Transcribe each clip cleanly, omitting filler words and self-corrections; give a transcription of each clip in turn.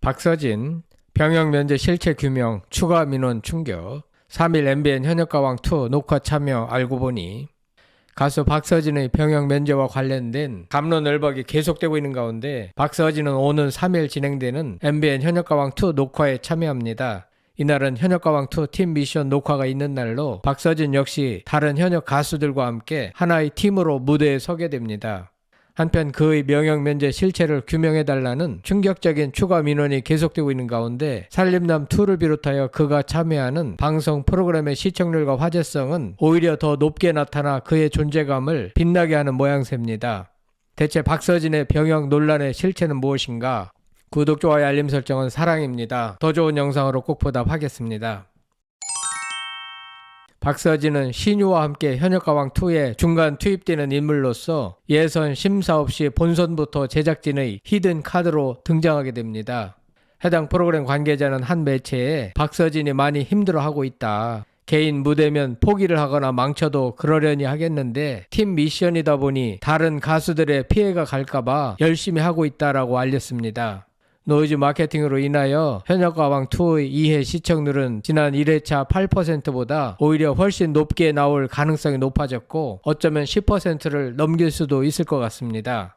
박서진, 병역 면제 실체 규명, 추가 민원 충격, 3일 MBN 현역가왕2 녹화 참여 알고 보니. 가수 박서진의 병역 면제와 관련된 갑론을박이 계속되고 있는 가운데 박서진은 오는 3일 진행되는 MBN 현역가왕2 녹화에 참여합니다. 이날은 현역가왕2 팀 미션 녹화가 있는 날로 박서진 역시 다른 현역 가수들과 함께 하나의 팀으로 무대에 서게 됩니다. 한편 그의 병역 면제 실체를 규명해달라는 충격적인 추가 민원이 계속되고 있는 가운데 살림남2를 비롯하여 그가 참여하는 방송 프로그램의 시청률과 화제성은 오히려 더 높게 나타나 그의 존재감을 빛나게 하는 모양새입니다. 대체 박서진의 병역 논란의 실체는 무엇인가? 구독, 좋아요, 알림 설정은 사랑입니다. 더 좋은 영상으로 꼭 보답하겠습니다. 박서진은 신유와 함께 현역가왕2에 중간 투입되는 인물로서 예선 심사 없이 본선부터 제작진의 히든 카드로 등장하게 됩니다. 해당 프로그램 관계자는 한 매체에 박서진이 많이 힘들어하고 있다. 개인 무대면 포기를 하거나 망쳐도 그러려니 하겠는데 팀 미션이다 보니 다른 가수들의 피해가 갈까봐 열심히 하고 있다라고 알렸습니다. 노이즈 마케팅으로 인하여 현역가왕2의 2회 시청률은 지난 1회차 8%보다 오히려 훨씬 높게 나올 가능성이 높아졌고 어쩌면 10%를 넘길 수도 있을 것 같습니다.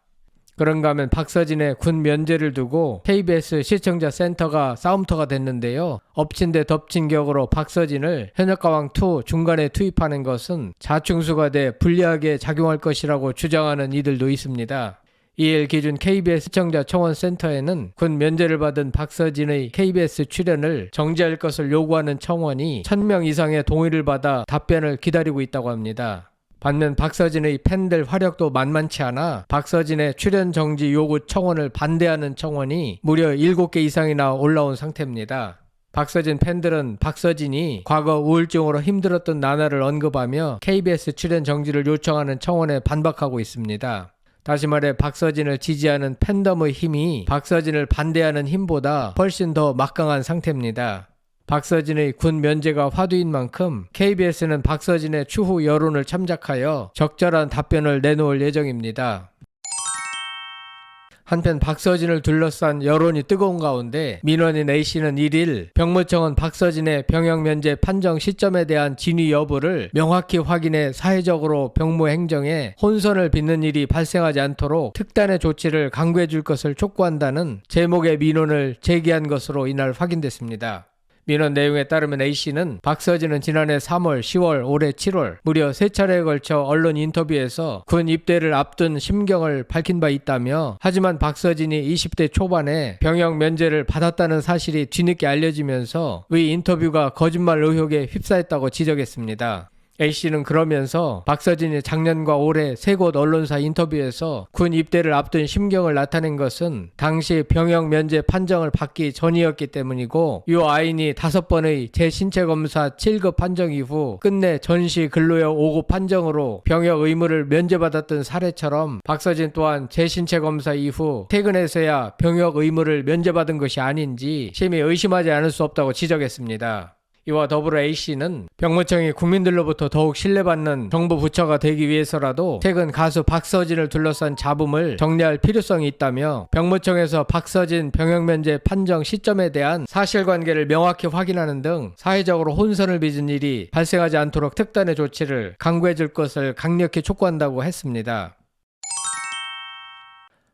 그런가 하면 박서진의 군 면제를 두고 KBS 시청자 센터가 싸움터가 됐는데요. 엎친 데 덮친 격으로 박서진을 현역가왕2 중간에 투입하는 것은 자충수가 돼 불리하게 작용할 것이라고 주장하는 이들도 있습니다. 2일 기준 KBS 시청자 청원 센터에는 군 면제를 받은 박서진의 KBS 출연을 정지할 것을 요구하는 청원이 1000명 이상의 동의를 받아 답변을 기다리고 있다고 합니다. 반면 박서진의 팬들 화력도 만만치 않아 박서진의 출연 정지 요구 청원을 반대하는 청원이 무려 7개 이상이나 올라온 상태입니다. 박서진 팬들은 박서진이 과거 우울증으로 힘들었던 나날을 언급하며 KBS 출연 정지를 요청하는 청원에 반박하고 있습니다. 다시 말해 박서진을 지지하는 팬덤의 힘이 박서진을 반대하는 힘보다 훨씬 더 막강한 상태입니다. 박서진의 군 면제가 화두인 만큼 KBS는 박서진의 추후 여론을 참작하여 적절한 답변을 내놓을 예정입니다. 한편 박서진을 둘러싼 여론이 뜨거운 가운데 민원인 A씨는 1일 병무청은 박서진의 병역 면제 판정 시점에 대한 진위 여부를 명확히 확인해 사회적으로 병무 행정에 혼선을 빚는 일이 발생하지 않도록 특단의 조치를 강구해 줄 것을 촉구한다는 제목의 민원을 제기한 것으로 이날 확인됐습니다. 민원 내용에 따르면 A씨는 박서진은 지난해 3월, 10월, 올해 7월 무려 3차례에 걸쳐 언론 인터뷰에서 군 입대를 앞둔 심경을 밝힌 바 있다며 하지만 박서진이 20대 초반에 병역 면제를 받았다는 사실이 뒤늦게 알려지면서 위 인터뷰가 거짓말 의혹에 휩싸였다고 지적했습니다. A씨는 그러면서 박서진이 작년과 올해 세 곳 언론사 인터뷰에서 군 입대를 앞둔 심경을 나타낸 것은 당시 병역 면제 판정을 받기 전이었기 때문이고 이 아인이 5번의 재신체 검사 7급 판정 이후 끝내 전시 근로여 5급 판정으로 병역 의무를 면제받았던 사례처럼 박서진 또한 재신체 검사 이후 퇴근해서야 병역 의무를 면제받은 것이 아닌지 심히 의심하지 않을 수 없다고 지적했습니다. 이와 더불어 A씨는 병무청이 국민들로부터 더욱 신뢰받는 정부 부처가 되기 위해서라도 최근 가수 박서진을 둘러싼 잡음을 정리할 필요성이 있다며 병무청에서 박서진 병역면제 판정 시점에 대한 사실관계를 명확히 확인하는 등 사회적으로 혼선을 빚은 일이 발생하지 않도록 특단의 조치를 강구해 줄 것을 강력히 촉구한다고 했습니다.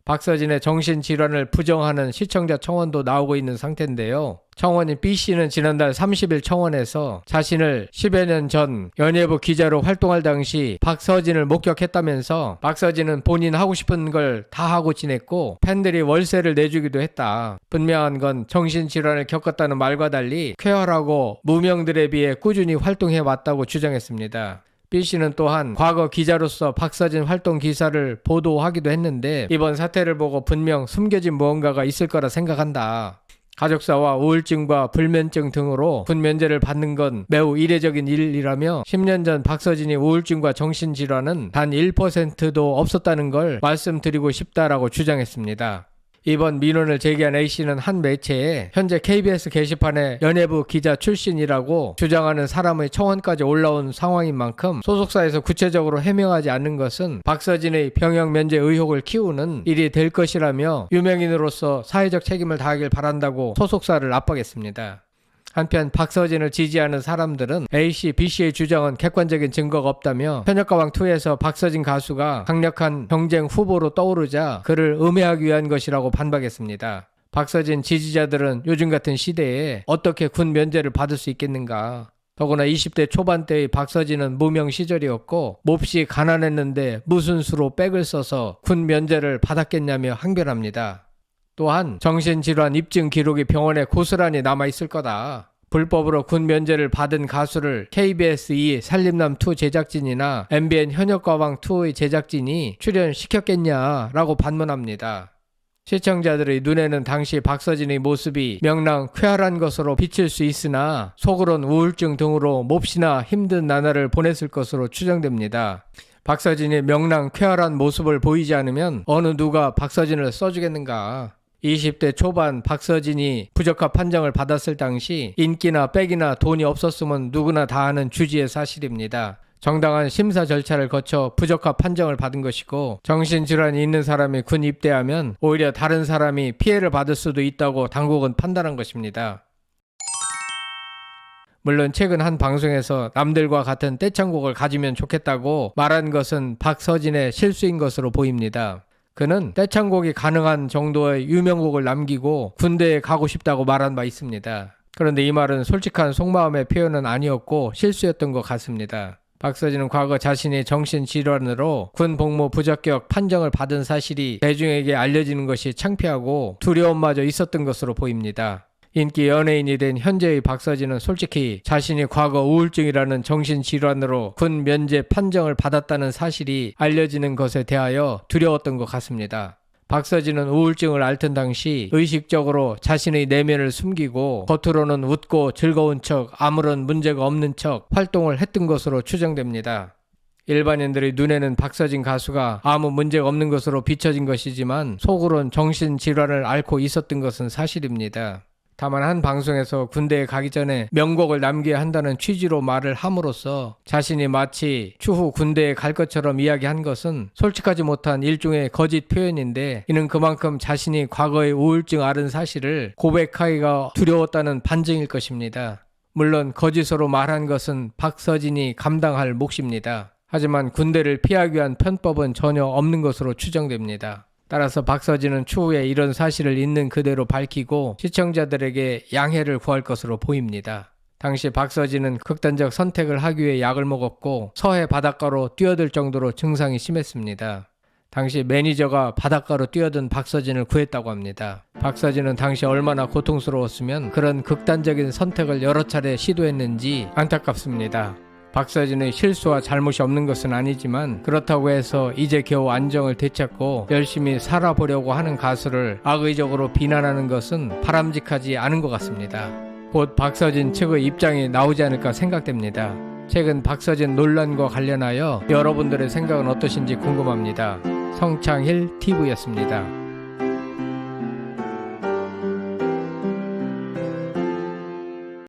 박서진의 정신질환을 부정하는 시청자 청원도 나오고 있는 상태인데요. 청원인 B씨는 지난달 30일 청원에서 자신을 10여 년 전 연예부 기자로 활동할 당시 박서진을 목격했다면서 박서진은 본인 하고 싶은 걸 다 하고 지냈고 팬들이 월세를 내주기도 했다. 분명한 건 정신질환을 겪었다는 말과 달리 쾌활하고 무명들에 비해 꾸준히 활동해 왔다고 주장했습니다. B씨는 또한 과거 기자로서 박서진 활동 기사를 보도하기도 했는데 이번 사태를 보고 분명 숨겨진 무언가가 있을 거라 생각한다. 가족사와 우울증과 불면증 등으로 군 면제를 받는 건 매우 이례적인 일이라며 10년 전 박서진이 우울증과 정신질환은 단 1%도 없었다는 걸 말씀드리고 싶다라고 주장했습니다. 이번 민원을 제기한 A씨는 한 매체에 현재 KBS 게시판에 연예부 기자 출신이라고 주장하는 사람의 청원까지 올라온 상황인 만큼 소속사에서 구체적으로 해명하지 않는 것은 박서진의 병역 면제 의혹을 키우는 일이 될 것이라며 유명인으로서 사회적 책임을 다하길 바란다고 소속사를 압박했습니다. 한편 박서진을 지지하는 사람들은 A씨, B씨의 주장은 객관적인 증거가 없다며 현역가왕2에서 박서진 가수가 강력한 경쟁 후보로 떠오르자 그를 음해하기 위한 것이라고 반박했습니다. 박서진 지지자들은 요즘 같은 시대에 어떻게 군 면제를 받을 수 있겠는가. 더구나 20대 초반대의 박서진은 무명 시절이었고 몹시 가난했는데 무슨 수로 백을 써서 군 면제를 받았겠냐며 항변합니다. 또한 정신질환 입증 기록이 병원에 고스란히 남아있을 거다. 불법으로 군 면제를 받은 가수를 KBS2 살림남2 제작진이나 MBN 현역가왕2의 제작진이 출연시켰겠냐라고 반문합니다. 시청자들의 눈에는 당시 박서진의 모습이 명랑 쾌활한 것으로 비칠 수 있으나 속으론 우울증 등으로 몹시나 힘든 나날을 보냈을 것으로 추정됩니다. 박서진이 명랑 쾌활한 모습을 보이지 않으면 어느 누가 박서진을 써주겠는가. 20대 초반 박서진이 부적합 판정을 받았을 당시 인기나 백이나 돈이 없었으면 누구나 다 아는 주지의 사실입니다. 정당한 심사 절차를 거쳐 부적합 판정을 받은 것이고 정신질환이 있는 사람이 군 입대하면 오히려 다른 사람이 피해를 받을 수도 있다고 당국은 판단한 것입니다. 물론 최근 한 방송에서 남들과 같은 떼창곡을 가지면 좋겠다고 말한 것은 박서진의 실수인 것으로 보입니다. 그는 떼창곡이 가능한 정도의 유명곡을 남기고 군대에 가고 싶다고 말한 바 있습니다. 그런데 이 말은 솔직한 속마음의 표현은 아니었고 실수였던 것 같습니다. 박서진은 과거 자신이 정신질환으로 군 복무 부적격 판정을 받은 사실이 대중에게 알려지는 것이 창피하고 두려움마저 있었던 것으로 보입니다. 인기 연예인이 된 현재의 박서진은 솔직히 자신이 과거 우울증이라는 정신질환으로 군 면제 판정을 받았다는 사실이 알려지는 것에 대하여 두려웠던 것 같습니다. 박서진은 우울증을 앓던 당시 의식적으로 자신의 내면을 숨기고 겉으로는 웃고 즐거운 척 아무런 문제가 없는 척 활동을 했던 것으로 추정됩니다. 일반인들의 눈에는 박서진 가수가 아무 문제가 없는 것으로 비춰진 것이지만 속으론 정신질환을 앓고 있었던 것은 사실입니다. 다만 한 방송에서 군대에 가기 전에 명곡을 남겨야 한다는 취지로 말을 함으로써 자신이 마치 추후 군대에 갈 것처럼 이야기한 것은 솔직하지 못한 일종의 거짓 표현인데 이는 그만큼 자신이 과거에 우울증 앓은 사실을 고백하기가 두려웠다는 반증일 것입니다. 물론 거짓으로 말한 것은 박서진이 감당할 몫입니다. 하지만 군대를 피하기 위한 편법은 전혀 없는 것으로 추정됩니다. 따라서 박서진은 추후에 이런 사실을 있는 그대로 밝히고 시청자들에게 양해를 구할 것으로 보입니다. 당시 박서진은 극단적 선택을 하기 위해 약을 먹었고 서해 바닷가로 뛰어들 정도로 증상이 심했습니다. 당시 매니저가 바닷가로 뛰어든 박서진을 구했다고 합니다. 박서진은 당시 얼마나 고통스러웠으면 그런 극단적인 선택을 여러 차례 시도했는지 안타깝습니다. 박서진의 실수와 잘못이 없는 것은 아니지만 그렇다고 해서 이제 겨우 안정을 되찾고 열심히 살아보려고 하는 가수를 악의적으로 비난하는 것은 바람직하지 않은 것 같습니다. 곧 박서진 측의 입장이 나오지 않을까 생각됩니다. 최근 박서진 논란과 관련하여 여러분들의 생각은 어떠신지 궁금합니다. 성창힐 TV였습니다.